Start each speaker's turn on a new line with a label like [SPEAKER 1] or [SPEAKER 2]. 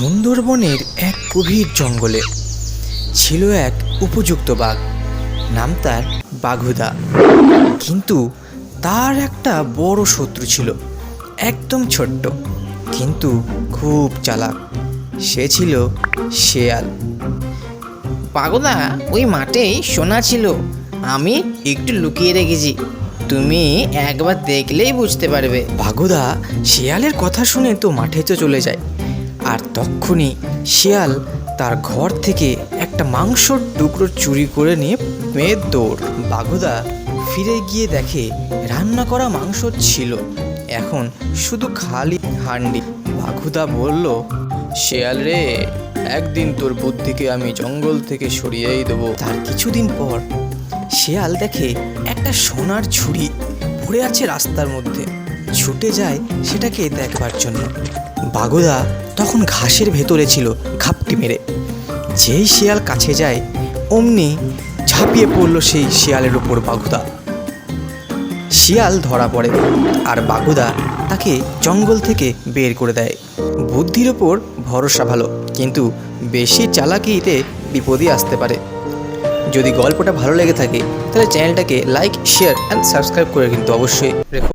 [SPEAKER 1] সুন্দরবনের এক গভীর জঙ্গলে ছিল এক উপযুক্ত বাঘ। নাম তার বাঘুদা। কিন্তু তার একটা বড় শত্রু ছিল, একদম ছোট্ট কিন্তু খুব চালাক। সে ছিল শেয়াল।
[SPEAKER 2] পাগলা, ওই মাঠেই সোনা ছিল, আমি একটু লুকিয়ে রেখেছি, তুমি একবার দেখলেই বুঝতে পারবে।
[SPEAKER 1] বাঘুদা শেয়ালের কথা শুনে তো মাঠে চলে যায়। আর তক্ষুনি শেয়াল তার ঘর থেকে একটা মাংসর টুকরো চুরি করে নিয়ে মেয়ের দৌড়। বাঘুদা ফিরে গিয়ে দেখে রান্না করা মাংস ছিল, এখন শুধু খালি হান্ডি। বাঘুদা বলল, শেয়াল রে, একদিন তোর বুদ্ধিকে আমি জঙ্গল থেকে সরিয়েই দেবো। তার কিছুদিন পর শেয়াল দেখে একটা সোনার ছুরি পড়ে আছে রাস্তার মধ্যে। ছুটে যায় সেটাকে দেখবার জন্য। বাঘুদা তখন ঘাসের ভেতরে ছিল ঘাপটি মেরে। যেই শিয়াল কাছে যায় অমনি ঝাঁপিয়ে পড়ল সেই শিয়ালের উপর বাঘুদা। শিয়াল ধরা পড়ে আর বাঘুদা তাকে জঙ্গল থেকে বের করে দেয়। বুদ্ধির ওপর ভরসা ভালো, কিন্তু বেশি চালাকিতে বিপদই আসতে পারে। যদি গল্পটা ভালো লেগে থাকে তাহলে চ্যানেলটাকে লাইক, শেয়ার অ্যান্ড সাবস্ক্রাইব করে কিন্তু অবশ্যই রেখো।